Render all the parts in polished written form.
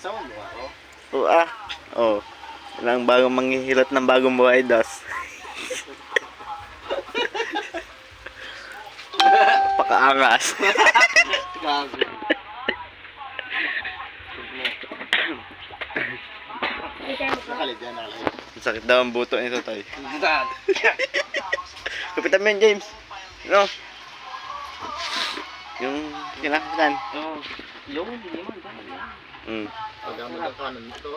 Sama mo ako? Oo ah. Oh. Ilang bagong manghihilot ng bagong buhay, Das. Pakaangas. Gago. Nakalid yan, nakalid. Sakit daw ang buto nito, Tay. Kapitan mo yun, James. No? Yung kinakapitan. Oo. Yung hindi man. Pag ang magkakanan nito,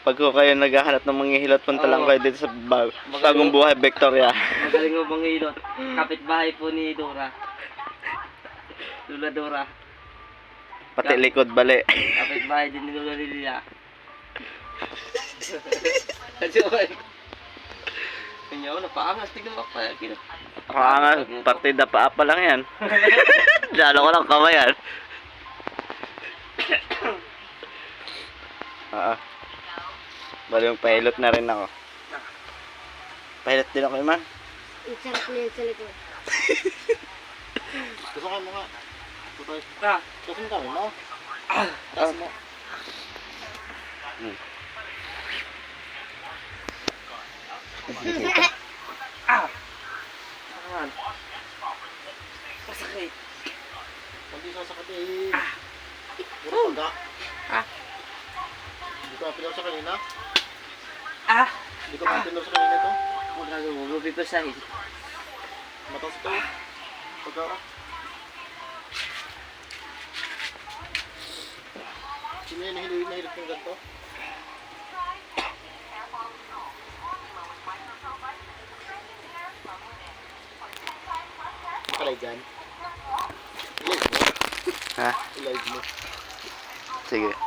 Pag ko kayo naghahanap ng manghihilot, punta lang kayo dito sa bagong buhay, Victoria. Magaling mo bang ilot? Kapitbahay po ni Dora. Lula Dora. Pati likod, bali. Kapitbahay din ni Lula Lilia. Joy. Kanya napaangas. Tignan mo pa. Pakaangas, partida pa apa lang yan. Lalo ko lang kamayan. Bali yung pilot na rin ako. Pilot din ako, ma. Ang sarap na yan sa likod. gusto ka mo nga. Tutay. Ah. Gusto mo kami mo? Mo. Ah. Saan? Masakit. Pag di sasakit eh. Puro paga. Hindi ko apilaw sa kanina. Hindi ko apilaw sa kanina to. Huwag na gumugubi ko sa hil. Matas ito. Paga ka. Sino yung nahilip ng ganito? Nakalay dyan. I-live mo. Ha? I-live mo. Sige.